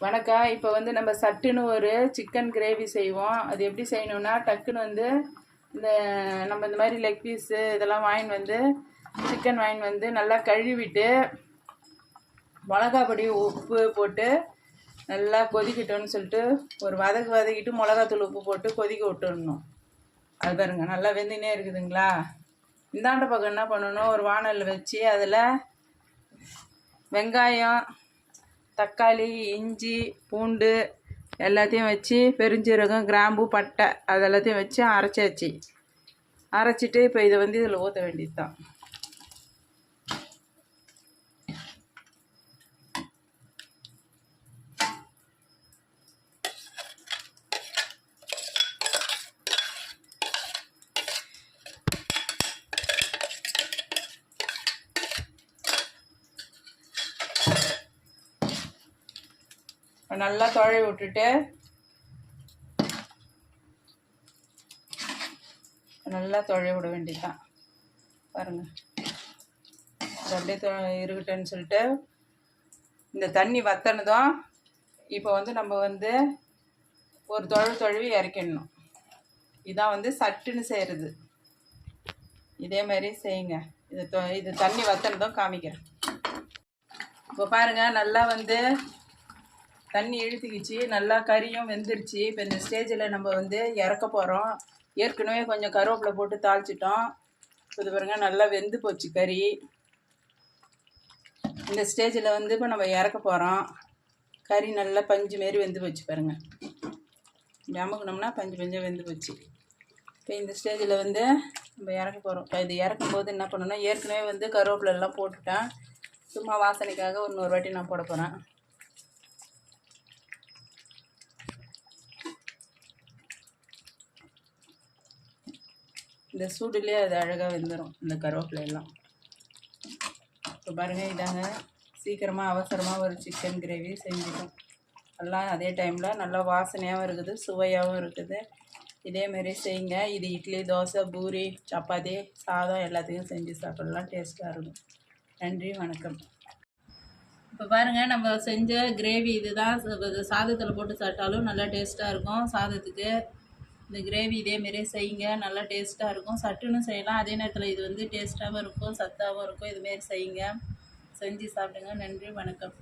வணக்கம். இப்போ வந்து நம்ம சட்டுன்னு ஒரு சிக்கன் கிரேவி செய்வோம். அது எப்படி செய்யணும்னா, டக்குன்னு வந்து இந்த நம்ம இந்த மாதிரி லெக் பீஸு இதெல்லாம் சிக்கன் வாங்கின்னு வந்து நல்லா கழுவிட்டு மிளகா பொடி உப்பு போட்டு நல்லா கொதிக்கட்டும்னு சொல்லிட்டு ஒரு வதக்கிட்டு மிளகாத்தூள் உப்பு போட்டு கொதிக்க விட்டுடணும். அது பாருங்க நல்லா வெந்துனே இருக்குதுங்களா. இந்தாண்ட பக்கம் என்ன பண்ணணும், ஒரு வானலில் வச்சு அதில் வெங்காயம், தக்காளி, இஞ்சி, பூண்டு எல்லாத்தையும் வச்சு பெருஞ்சீரகம், கிராம்பு, பட்டை அது எல்லாத்தையும் வச்சு அரைச்சிட்டு இப்போ இதை வந்து இதில் ஊற்ற வேண்டியது தான். நல்லா தொழவி விட்டுட்டு நல்லா தொழவி விட வேண்டியதுதான். பாருங்கள், அப்படியே இருக்கட்டும்னு சொல்லிட்டு இந்த தண்ணி வற்றினதும் இப்போ வந்து நம்ம வந்து ஒரு தொழுவி இறக்கிடணும். இதான் வந்து சட்டுன்னு செய்கிறது. இதே மாதிரி செய்யுங்க. இது தண்ணி வற்றினதும் காமிக்கிறேன். இப்போ பாருங்கள், நல்லா வந்து தண்ணி இழுத்துக்கிச்சு, நல்லா கறியும் வெந்துருச்சு. இப்போ இந்த ஸ்டேஜில் நம்ம வந்து இறக்க போகிறோம். ஏற்கனவே கொஞ்சம் கருவேப்பிலை போட்டு தாளிச்சிட்டோம். இது பாருங்கள், நல்லா வெந்து போச்சு கறி. இந்த ஸ்டேஜில் வந்து இப்போ நம்ம இறக்க போகிறோம். கறி நல்லா பஞ்சு மாரி வெந்து போச்சு பாருங்கள். அமுக்கணும்னா பஞ்சாக வெந்து போச்சு. இப்போ இந்த ஸ்டேஜில் வந்து நம்ம இறக்க போகிறோம். இப்போ இது இறக்கும் போது என்ன பண்ணணும்னா, ஏற்கனவே வந்து கருவேப்பிலை எல்லாம் போட்டுட்டேன். சும்மா வாசனைக்காக இன்னொரு வாட்டி நான் போட போகிறேன். இந்த சூடுலேயே அது அழகாக வெந்துடும், இந்த கருவேப்பிலையெல்லாம். இப்போ பாருங்கள், இதாங்க சீக்கிரமாக அவசரமாக ஒரு சிக்கன் கிரேவி செஞ்சிடும். எல்லாம் அதே டைமில் நல்லா வாசனையாகவும் இருக்குது, சுவையாகவும் இருக்குது. இதேமாரி செய்யுங்க. இது இட்லி, தோசை, பூரி, சப்பாத்தி, சாதம் எல்லாத்தையும் செஞ்சு சாப்பிடலாம். டேஸ்ட்டாக இருக்கும். நன்றி, வணக்கம். இப்போ பாருங்கள், நம்ம செஞ்ச கிரேவி இதுதான். சாதத்தில் போட்டு சாப்பிட்டாலும் நல்லா டேஸ்ட்டாக இருக்கும். சாதத்துக்கு இந்த கிரேவி இதேமாரியே செய்யுங்க. நல்லா டேஸ்ட்டாக இருக்கும். சட்டுன்னு செய்யலாம். அதே நேரத்தில் இது வந்து டேஸ்ட்டாகவும் இருக்கும், சத்தாகவும் இருக்கும். இதுமாரி செய்யுங்க, செஞ்சு சாப்பிடுங்க. நன்றி, வணக்கம்.